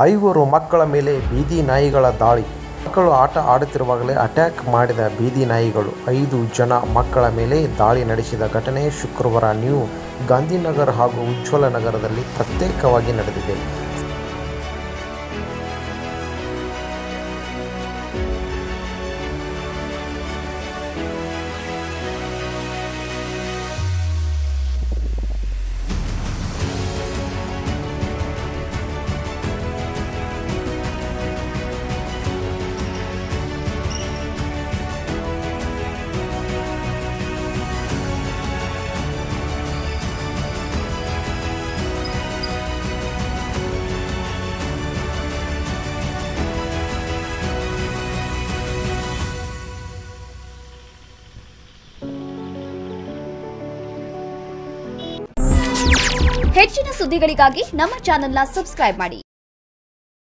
5 ಮಕ್ಕಳ ಮೇಲೆ ಬೀದಿ ನಾಯಿಗಳ ದಾಳಿ. ಮಕ್ಕಳು ಆಟ ಆಡುತ್ತಿರುವಾಗಲೇ ಅಟ್ಯಾಕ್ ಮಾಡಿದ ಬೀದಿ ನಾಯಿಗಳು 5 ಜನ ಮಕ್ಕಳ ಮೇಲೆ ದಾಳಿ ನಡೆಸಿದ ಘಟನೆ ಶುಕ್ರವಾರ ನ್ಯೂ ಗಾಂಧಿನಗರ ಹಾಗೂ ಉಜ್ವಲ ನಗರದಲ್ಲಿ ಪ್ರತ್ಯೇಕವಾಗಿ ನಡೆದಿದೆ. ಹೆಚ್ಚಿನ ಸುದ್ದಿಗಳಿಗಾಗಿ ನಮ್ಮ ಚಾನೆಲ್ನ ಸಬ್ಸ್ಕ್ರೈಬ್ ಮಾಡಿ.